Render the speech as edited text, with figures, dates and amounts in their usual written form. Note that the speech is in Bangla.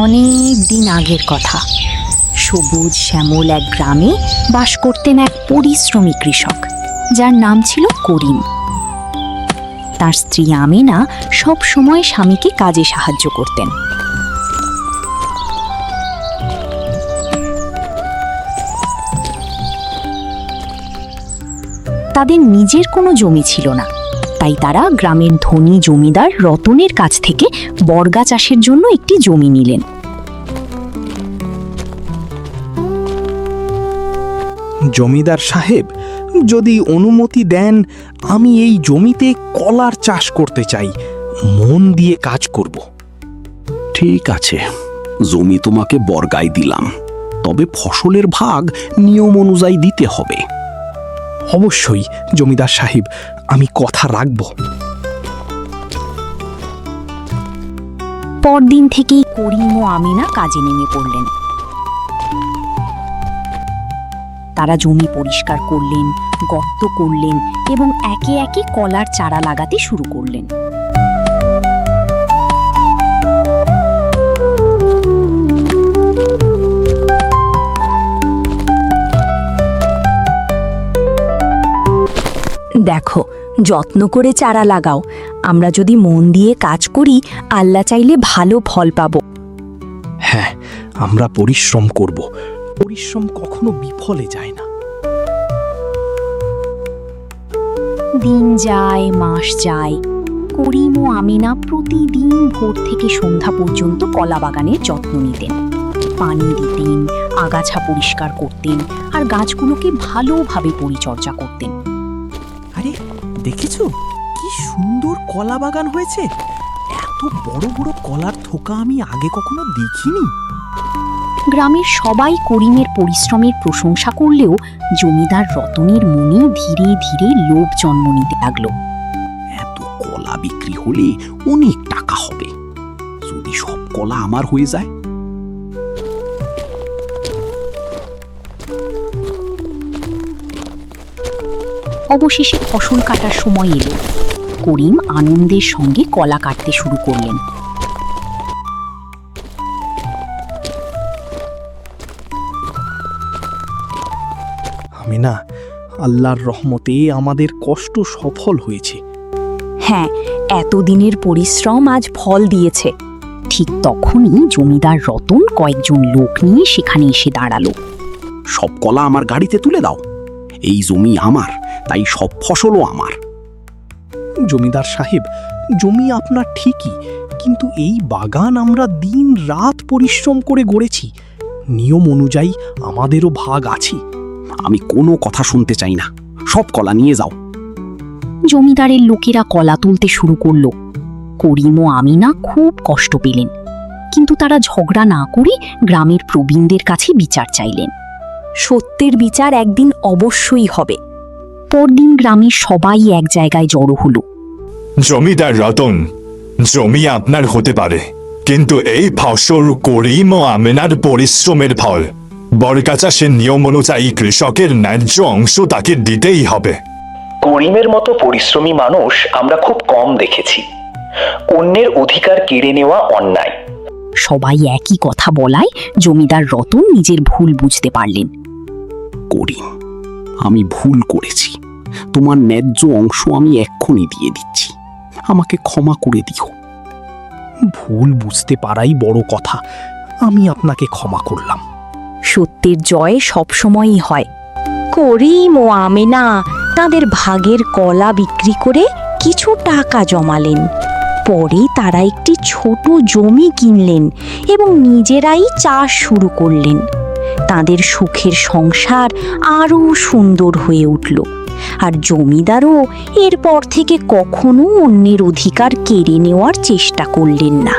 অনেক দিন আগের কথা। সবুজ শ্যামল এক গ্রামে বাস করতেন এক পরিশ্রমী কৃষক, যার নাম ছিল করিম। তার স্ত্রী আমিনা সব সময় স্বামীকে কাজে সাহায্য করতেন। তাদের নিজের কোনো জমি ছিল না, তাই তারা গ্রামের ধনী জমিদার রতনের কাছ থেকে বর্গা চাষের জন্য একটি জমি নিলেন। জমিদার সাহেব, যদি অনুমতি দেন, আমি এই জমিতে কলার চাষ করতে চাই। মন দিয়ে কাজ করব। ঠিক আছে, জমি তোমাকে বর্গায় দিলাম, তবে ফসলের ভাগ নিয়ম অনুযায়ী দিতে হবে। অবশ্যই জমিদার সাহেব, আমি কথা রাখব। পরদিন থেকেই করিম ও আমিনা কাজে নেমে পড়লেন। তারা জমি পরিষ্কার করলেন, গর্ত করলেন এবং একে একে কলার চারা লাগাতে শুরু করলেন। দেখো, যত্ন করে চারা লাগাও। আমরা যদি মন দিয়ে কাজ করি, আল্লাহ চাইলে ভালো ফল পাবো। হ্যাঁ, আমরা পরিশ্রম করব। পরিশ্রম কখনো বিফলে যায় না। দিন যায়, মাস যায়, করিম ও আমিনা প্রতিদিন ভোর থেকে সন্ধ্যা পর্যন্ত কলা বাগানের যত্ন নিতেন। পানি দিতেন, আগাছা পরিষ্কার করতেন আর গাছগুলোকে ভালোভাবে পরিচর্যা করতেন। আরে দেখেছো, কি সুন্দর কলা বাগান হয়েছে! এত বড় বড় কলার থোকা আমি আগে কখনো দেখিনি। গ্রামের সবাই করিমের পরিশ্রমের প্রশংসা করলেও জমিদার রতনের মনে ধীরে ধীরে লোভ জন্ম নিতে লাগলো। এত কলা বিক্রি হলে অনেক টাকা হবে। যদি সব কলা আমার হয়ে যায়। অবশেষে ফসল কাটার সময় এলো। করিম আনন্দের সঙ্গে কলা কাটতে শুরু করলেন। আমিনা, আল্লাহর রহমতে আমাদের কষ্ট সফল হয়েছে। হ্যাঁ, এতদিনের পরিশ্রম আজ ফল দিয়েছে। ঠিক তখনই জমিদার রতন কয়েকজন লোক নিয়ে সেখানে এসে দাঁড়ালো। সব কলা আমার গাড়িতে তুলে দাও। এই জমি আমার, তাই সব ফসলও আমার। জমিদার সাহেব, জমি আপনার ঠিকই, কিন্তু এই বাগান আমরা দিন রাত পরিশ্রম করে গড়েছি। নিয়ম অনুযায়ী আমাদেরও ভাগ আছে। আমি কোনো কথা শুনতে চাই না, সব কলা নিয়ে যাও। জমিদারের লোকেরা কলা তুলতে শুরু করলো। করিম ও আমিনা খুব কষ্ট পেলেন, কিন্তু তারা ঝগড়া না করে গ্রামের প্রবীণদের কাছে বিচার চাইলেন। সত্যের বিচার একদিন অবশ্যই হবে। পরদিন গ্রামের সবাই এক জায়গায় জড়ো হলো। জমিদার রতন, জমি আপনার হতে পারে, কিন্তু এই ফসল করিম ও আমিনার পরিশ্রমের ফল। বর্গা চাষের নিয়ম অনুযায়ী কৃষকের ন্যায্য অংশ তাকে দিতেই হবে। করিমের মতো পরিশ্রমী মানুষ আমরা খুব কম দেখেছি। অন্যের অধিকার কেড়ে নেওয়া অন্যায়। সবাই একই কথা বলায় জমিদার রতন নিজের ভুল বুঝতে পারলেন। করিম, আমি ভুল করেছি। তোমার ন্যায্য অংশ আমি এক্ষুনি দিয়ে দিচ্ছি। আমাকে ক্ষমা করে দিও। ভুল বুঝতে পারাই বড় কথা। আমি আপনাকে ক্ষমা করলাম। সত্যের জয় সবসময়ই হয়। করিম ও আমিনা তাদের ভাগের কলা বিক্রি করে কিছু টাকা জমালেন। পরে তারা একটি ছোট জমি কিনলেন এবং নিজেরাই চাষ শুরু করলেন। তাদের সুখের সংসার আরও সুন্দর হয়ে উঠল, আর জমিদারও এরপর থেকে কখনো অন্যের অধিকার কেড়ে নেওয়ার চেষ্টা করলেন না।